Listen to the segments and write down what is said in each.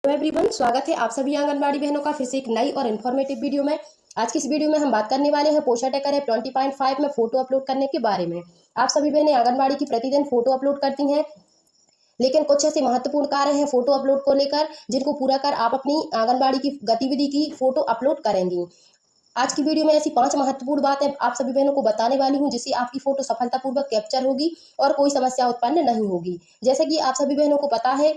Everyone, स्वागत है आप सभी आंगनबाड़ी बहनों का फिर से एक नई और इन्फॉर्मेटिव वीडियो में। आज की इस वीडियो में हम बात करने वाले हैं पोषण ट्रैकर ऐप 20.5 में फोटो अपलोड करने के बारे में। आप सभी बहनें आंगनबाड़ी की प्रतिदिन फोटो अपलोड करती हैं, लेकिन कुछ ऐसे महत्वपूर्ण कार्य हैं फोटो अपलोड को लेकर जिनको पूरा कर आप अपनी आंगनबाड़ी की गतिविधि की फोटो अपलोड करेंगी। आज की वीडियो में ऐसी 5 महत्वपूर्ण बातें आप सभी बहनों को बताने वाली हूं, जिससे आपकी फोटो सफलतापूर्वक कैप्चर होगी और कोई समस्या उत्पन्न नहीं होगी। जैसे कि आप सभी बहनों को पता है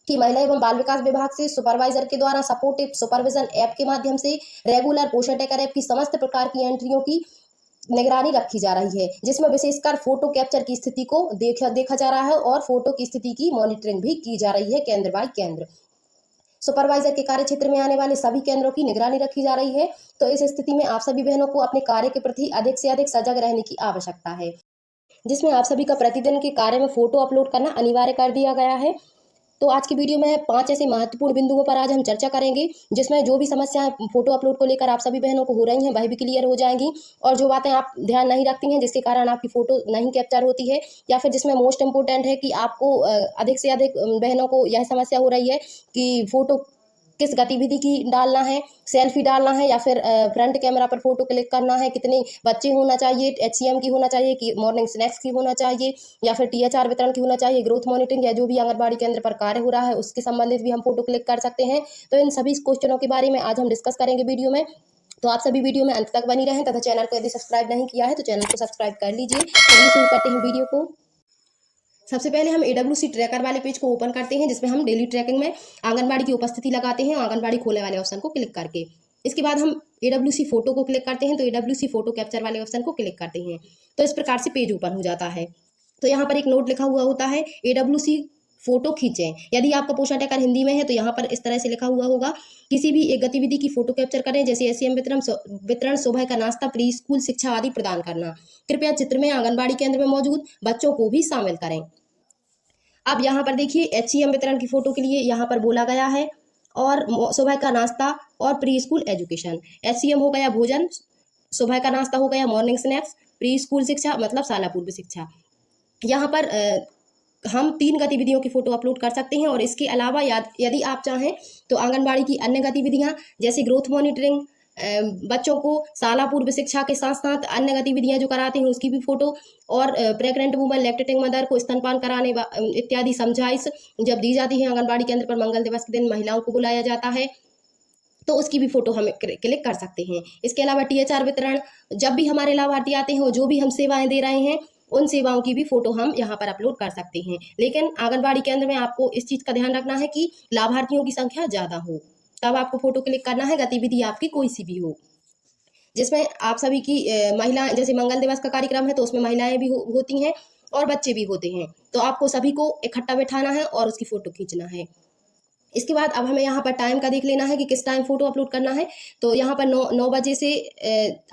कि महिला एवं बाल विकास विभाग से सुपरवाइजर के द्वारा सपोर्टिव सुपरविजन ऐप के माध्यम से रेगुलर पोषण ट्रैकर ऐप की समस्त प्रकार की एंट्रियों की निगरानी रखी जा रही है, जिसमें विशेषकर फोटो कैप्चर की स्थिति को देखा जा रहा है और फोटो की स्थिति की मॉनिटरिंग भी की जा रही है केंद्र बाय केंद्र। सुपरवाइजर के कार्य क्षेत्र में आने वाले सभी केंद्रों की निगरानी रखी जा रही है। तो इस स्थिति में आप सभी बहनों को अपने कार्य के प्रति अधिक से अधिक सजग रहने की आवश्यकता है, जिसमें आप सभी का प्रतिदिन के कार्य में फोटो अपलोड करना अनिवार्य कर दिया गया है। तो आज की वीडियो में 5 ऐसे महत्वपूर्ण बिंदुओं पर आज हम चर्चा करेंगे, जिसमें जो भी समस्याएं फोटो अपलोड को लेकर आप सभी बहनों को हो रही हैं वह भी क्लियर हो जाएंगी, और जो बातें आप ध्यान नहीं रखती हैं जिसके कारण आपकी फोटो नहीं कैप्चर होती है, या फिर जिसमें मोस्ट इम्पोर्टेंट है कि आपको अधिक से अधिक बहनों को यह समस्या हो रही है कि फोटो किस गतिविधि की डालना है, सेल्फी डालना है या फिर फ्रंट कैमरा पर फोटो क्लिक करना है, कितने बच्चे होना चाहिए, HCM की होना चाहिए कि मॉर्निंग स्नैक्स की होना चाहिए, या फिर THR वितरण की होना चाहिए, ग्रोथ मॉनिटरिंग या जो भी आंगनबाड़ी केंद्र पर कार्य हो रहा है उसके संबंधित भी हम फोटो क्लिक कर सकते हैं। तो इन सभी क्वेश्चनों के बारे में आज हम डिस्कस करेंगे वीडियो में। तो आप सभी वीडियो में अंत तक बनी रहें तथा चैनल को यदि सब्सक्राइब नहीं किया है तो चैनल को सब्सक्राइब कर लीजिए। चलिए शुरू करते हैं वीडियो को। सबसे पहले हम AWC ट्रैकर वाले पेज को ओपन करते हैं, जिसमें हम डेली ट्रैकिंग में आंगनबाड़ी की उपस्थिति लगाते हैं आंगनबाड़ी खोलने वाले ऑप्शन को क्लिक करके। इसके बाद हम AWC फोटो को क्लिक करते हैं, तो AWC फोटो कैप्चर वाले ऑप्शन को क्लिक करते हैं। तो इस प्रकार से पेज ओपन हो जाता है। तो यहाँ पर एक नोट लिखा हुआ होता है AWC फोटो खींचें। यदि आपका पोषण ट्रैकर हिंदी में है तो यहाँ पर इस तरह से लिखा हुआ होगा, किसी भी एक गतिविधि की फोटो कैप्चर करें, जैसे HCM वितरण, सुबह का नाश्ता, प्री स्कूल शिक्षा आदि प्रदान करना। कृपया चित्र में आंगनबाड़ी केंद्र में मौजूद बच्चों को भी शामिल करें। अब यहाँ पर देखिए HCM वितरण की फोटो के लिए यहाँ पर बोला गया है, और सुबह का नाश्ता और प्री स्कूल एजुकेशन। HCM हो गया भोजन, सुबह का नाश्ता हो गया मॉर्निंग स्नैक्स, प्री स्कूल शिक्षा मतलब शाला पूर्व शिक्षा। यहाँ पर हम 3 गतिविधियों की फोटो अपलोड कर सकते हैं, और इसके अलावा यदि आप चाहें तो आंगनबाड़ी की अन्य गतिविधियाँ जैसे ग्रोथ मॉनिटरिंग, बच्चों को शाला पूर्व शिक्षा के साथ साथ अन्य गतिविधियां जो कराते हैं उसकी भी फोटो, और प्रेग्नेंट वूमन, लैक्टेटिंग मदर को स्तनपान कराने इत्यादि समझाइश जब दी जाती है आंगनबाड़ी केंद्र पर, मंगल दिवस के दिन महिलाओं को बुलाया जाता है तो उसकी भी फोटो हम क्लिक कर सकते हैं। इसके अलावा THR वितरण, जब भी हमारे लाभार्थी आते हैं वो जो भी हम सेवाएं दे रहे हैं उन सेवाओं की भी फोटो हम यहाँ पर अपलोड कर सकते हैं। लेकिन आंगनबाड़ी केंद्र में आपको इस चीज़ का ध्यान रखना है कि लाभार्थियों की संख्या ज़्यादा हो, तब आपको फोटो क्लिक करना है, गतिविधि आपकी कोई सी भी हो जिसमें आप सभी की महिला, जैसे मंगल दिवस का कार्यक्रम है तो उसमें महिलाएं भी होती हैं और बच्चे भी होते हैं, तो आपको सभी को इकट्ठा बैठाना है और उसकी फोटो खींचना है। इसके बाद अब हमें यहाँ पर टाइम का देख लेना है कि किस टाइम फोटो अपलोड करना है। तो यहाँ पर 9 बजे से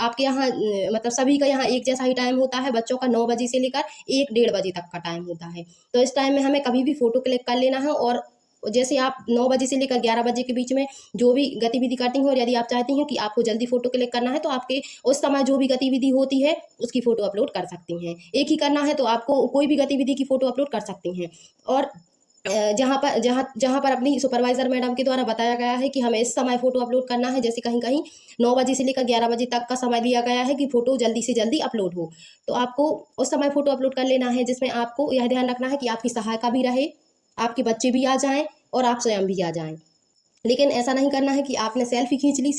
आपके यहाँ मतलब सभी का यहाँ एक जैसा ही टाइम होता है, बच्चों का 9 बजे से लेकर 1-1:30 बजे तक का टाइम होता है। तो इस टाइम में हमें कभी भी फोटो क्लिक कर लेना है, और जैसे आप 9 बजे से लेकर 11 बजे के बीच में जो भी गतिविधि करती हैं, और यदि आप चाहती हैं कि आपको जल्दी फोटो क्लिक करना है तो आपके उस समय जो भी गतिविधि होती है उसकी फोटो अपलोड कर सकती हैं। एक ही करना है तो आपको कोई भी गतिविधि की फोटो अपलोड कर सकती हैं। और जहाँ पर अपनी सुपरवाइजर मैडम के द्वारा बताया गया है कि हमें इस समय फोटो अपलोड करना है, जैसे कहीं कहीं 9 बजे से लेकर 11 बजे तक का समय दिया गया है कि फोटो जल्दी से जल्दी अपलोड हो, तो आपको उस समय फोटो अपलोड कर लेना है, जिसमें आपको यह ध्यान रखना है कि आपकी सहायिका भी रहे, आपके बच्चे भी आ जाएं और आप स्वयं भी आ जाएं। लेकिन ऐसा नहीं करना है कि आपने सेल्फी खींच ली,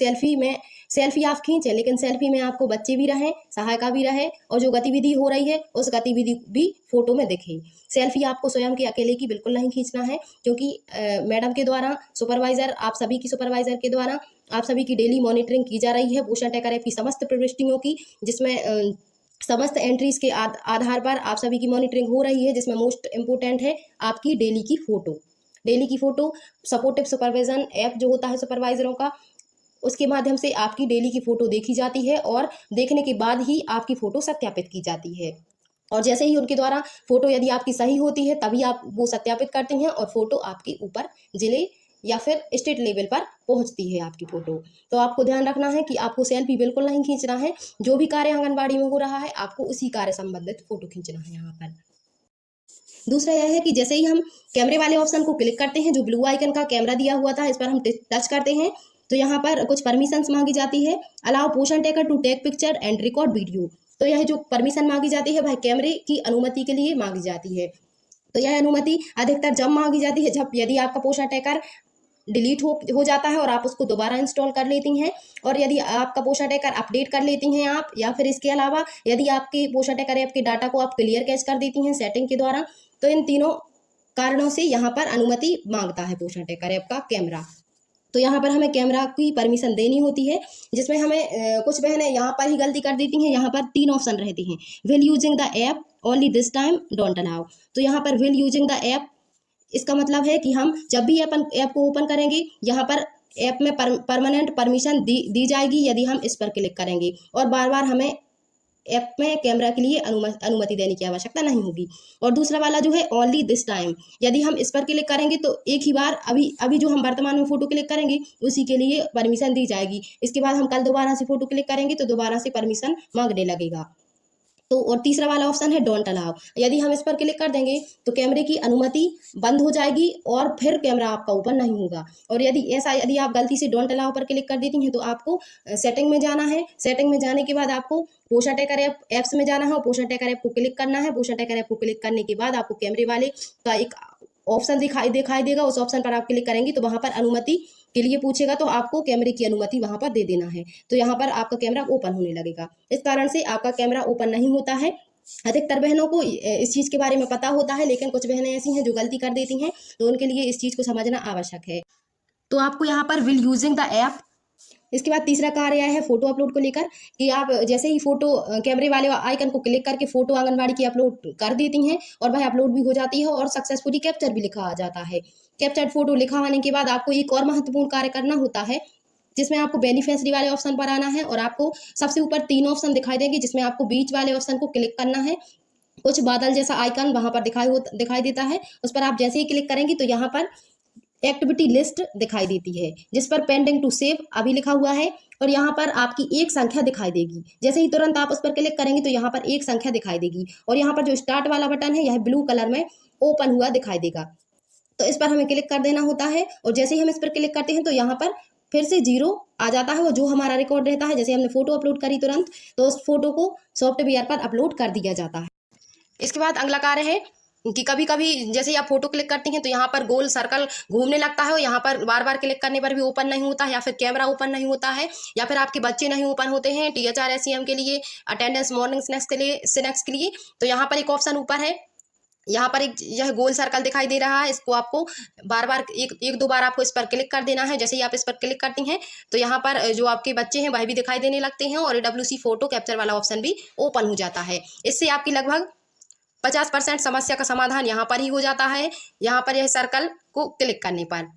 सेल्फी आप खींचे लेकिन सेल्फी में आपको बच्चे भी रहें, सहायिका भी रहे, और जो गतिविधि हो रही है उस गतिविधि भी फोटो में दिखे। सेल्फी आपको स्वयं के अकेले की बिल्कुल नहीं खींचना है, क्योंकि मैडम के द्वारा, सुपरवाइजर, आप सभी की सुपरवाइजर के द्वारा आप सभी की डेली मॉनिटरिंग की जा रही है पोषण ट्रैकर ऐप की समस्त प्रविष्टियों की, जिसमें समस्त एंट्रीज के आधार पर आप सभी की मॉनिटरिंग हो रही है, जिसमें मोस्ट इम्पोर्टेंट है आपकी डेली की फोटो। सपोर्टिव सुपरविजन ऐप जो होता है सुपरवाइजरों का, उसके माध्यम से आपकी डेली की फोटो देखी जाती है, और देखने के बाद ही आपकी फोटो सत्यापित की जाती है। और जैसे ही उनके द्वारा फोटो यदि आपकी सही होती है तभी आप वो सत्यापित करते हैं, और फोटो आपके ऊपर जिले या फिर स्टेट लेवल पर पहुंचती है आपकी फोटो। तो आपको ध्यान रखना है कि आपको सेल्फी बिल्कुल नहीं खींचना है, जो भी कार्य आंगनबाड़ी में हो रहा है आपको उसी कार्य संबंधित फोटो खींचना है यहाँ पर। दूसरा यह है कि जैसे ही हम कैमरे वाले ऑप्शन को क्लिक करते हैं, जो ब्लू आइकन का कैमरा दिया हुआ था इस पर हम टच करते हैं तो यहाँ पर कुछ परमिशंस मांगी जाती है। Allow Poshan tracker to take picture and record video. तो यह जो परमिशन मांगी जाती है वह कैमरे की अनुमति के लिए मांगी जाती है। तो यह अनुमति अधिकतर जब मांगी जाती है जब यदि आपका पोषण टेकर डिलीट हो जाता है और आप उसको दोबारा इंस्टॉल कर लेती हैं, और यदि आपका पोषण टेकर अपडेट कर लेती हैं आप, या फिर इसके अलावा यदि आपके पोषण टेकर ऐप के डाटा को आप क्लियर कैच कर देती हैं सेटिंग के द्वारा। तो इन तीनों कारणों से यहाँ पर अनुमति मांगता है पोषण टेकर ऐप का कैमरा। तो यहाँ पर हमें कैमरा की परमिशन देनी होती है, जिसमें हमें कुछ बहनें यहाँ पर ही गलती कर देती हैं। यहाँ पर 3 ऑप्शन रहते हैं, will using the app, only this time, don't allow. तो यहाँ पर विल यूजिंग द ऐप, इसका मतलब है कि हम जब भी ऐप को ओपन करेंगे यहाँ पर ऐप में परमानेंट परमिशन दी जाएगी यदि हम इस पर क्लिक करेंगे, और बार बार हमें ऐप में कैमरा के लिए अनुमति देने की आवश्यकता नहीं होगी। और दूसरा वाला जो है ओनली दिस टाइम, यदि हम इस पर क्लिक करेंगे तो एक ही बार अभी जो हम वर्तमान में फोटो क्लिक करेंगे उसी के लिए परमिशन दी जाएगी। इसके बाद हम कल दोबारा से फोटो क्लिक करेंगे तो दोबारा से परमिशन मांगने लगेगा। तो और तीसरा वाला ऑप्शन है डोंट अलाउ, यदि हम इस पर क्लिक कर देंगे तो कैमरे की अनुमति बंद हो जाएगी और फिर कैमरा आपका ओपन नहीं होगा। और यदि आप गलती से डोंट अलाउ पर क्लिक कर देती हैं तो आपको सेटिंग में जाना है। सेटिंग में जाने के बाद आपको पोषण टेकर ऐप्स में जाना है और पोषण टेकर ऐप को क्लिक करना है। पोषण टेकर ऐप को क्लिक करने के बाद आपको कैमरे वाले का एक ऑप्शन दिखाई देगा, उस ऑप्शन पर आप क्लिक करेंगे तो वहां पर अनुमति के लिए पूछेगा, तो आपको कैमरे की अनुमति वहां पर दे देना है। तो यहाँ पर आपका कैमरा ओपन होने लगेगा। इस कारण से आपका कैमरा ओपन नहीं होता है। अधिकतर बहनों को इस चीज़ के बारे में पता होता है, लेकिन कुछ बहनें ऐसी हैं जो गलती कर देती हैं, तो उनके लिए इस चीज़ को समझना आवश्यक है। तो आपको यहाँ पर विल यूजिंग द ऐप। इसके बाद तीसरा कार्य है फोटो अपलोड को लेकर, कि आप जैसे ही फोटो कैमरे वाले आइकन को क्लिक करके फोटो आंगनबाड़ी की अपलोड कर देती हैं और वह अपलोड भी हो जाती है और सक्सेसफुली कैप्चर भी लिखा आ जाता है। कैप्चर्ड फोटो लिखा आने के बाद आपको एक और महत्वपूर्ण कार्य करना होता है, जिसमें आपको बेनिफिशियरी वाले ऑप्शन पर आना है और आपको सबसे ऊपर 3 ऑप्शन दिखाई देंगे, जिसमें आपको बीच वाले ऑप्शन को क्लिक करना है। कुछ बादल जैसा आइकन वहां पर दिखाई देता है, उस पर आप जैसे ही क्लिक करेंगे तो यहाँ पर एक्टिविटी लिस्ट दिखाई देती है, जिस पर पेंडिंग टू सेव अभी लिखा हुआ है, और यहाँ पर आपकी एक संख्या दिखाई देगी। जैसे ही तुरंत आप उस पर क्लिक करेंगे तो यहाँ पर एक संख्या दिखाई देगी, और यहाँ पर जो स्टार्ट वाला बटन है यह ब्लू कलर में ओपन हुआ दिखाई देगा। तो इस पर हमें क्लिक कर देना होता है, और जैसे ही हम इस पर क्लिक करते हैं तो यहाँ पर फिर से 0 आ जाता है, और जो हमारा रिकॉर्ड रहता है, जैसे हमने फोटो अपलोड करी तुरंत तो उस फोटो को सॉफ्टवेयर पर अपलोड कर दिया जाता है। इसके बाद अगला कार्य है कि कभी कभी जैसे ही आप फोटो क्लिक करती हैं तो यहाँ पर गोल सर्कल घूमने लगता है, और यहाँ पर बार बार क्लिक करने पर भी ओपन नहीं होता है, या फिर कैमरा ओपन नहीं होता है, या फिर आपके बच्चे नहीं ओपन होते हैं THR SEM के लिए, अटेंडेंस मॉर्निंग स्नैक्स के लिए। तो यहाँ पर एक ऑप्शन ऊपर है, यहाँ पर यह गोल सर्कल दिखाई दे रहा है, इसको आपको बार बार एक दो बार आपको इस पर क्लिक कर देना है। जैसे ही आप इस पर क्लिक करती हैं तो यहाँ पर जो आपके बच्चे हैं वह भी दिखाई देने लगते हैं, और AWC फोटो कैप्चर वाला ऑप्शन भी ओपन हो जाता है। इससे आपकी लगभग 50% समस्या का समाधान यहाँ पर ही हो जाता है, यहाँ पर यह सर्कल को क्लिक करने पर।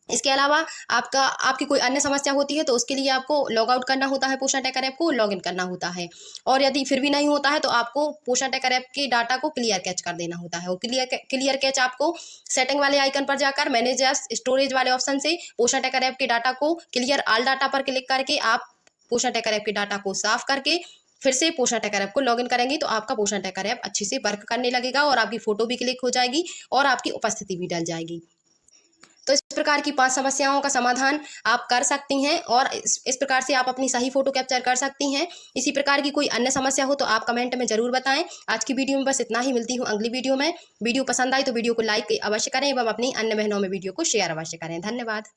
इसके अलावा आपकी कोई अन्य समस्या होती है तो उसके लिए आपको लॉग आउट करना होता है, पोषण टेकर ऐप को लॉग इन करना होता है, और यदि फिर भी नहीं होता है तो आपको पोषण टेकर ऐप के डाटा को क्लियर कैच कर देना होता है। और क्लियर कैच आपको सेटिंग वाले आइकन पर जाकर मैनेज स्टोरेज वाले ऑप्शन से पोषण टेकर ऐप के डाटा को क्लियर ऑल डाटा पर क्लिक करके आप पोषण टेकर ऐप के डाटा को साफ करके फिर से पोषण टेकर ऐप को लॉगिन करेंगे तो आपका पोषण टेकर ऐप अच्छे से वर्क करने लगेगा, और आपकी फोटो भी क्लिक हो जाएगी और आपकी उपस्थिति भी डल जाएगी। तो इस प्रकार की 5 समस्याओं का समाधान आप कर सकती हैं, और इस प्रकार से आप अपनी सही फोटो कैप्चर कर सकती हैं। इसी प्रकार की कोई अन्य समस्या हो तो आप कमेंट में जरूर बताएं। आज की वीडियो में बस इतना ही, मिलती हूँ अगली वीडियो में। वीडियो पसंद आई तो वीडियो को लाइक अवश्य करें एवं अपनी अन्य बहनों में वीडियो को शेयर अवश्य करें। धन्यवाद।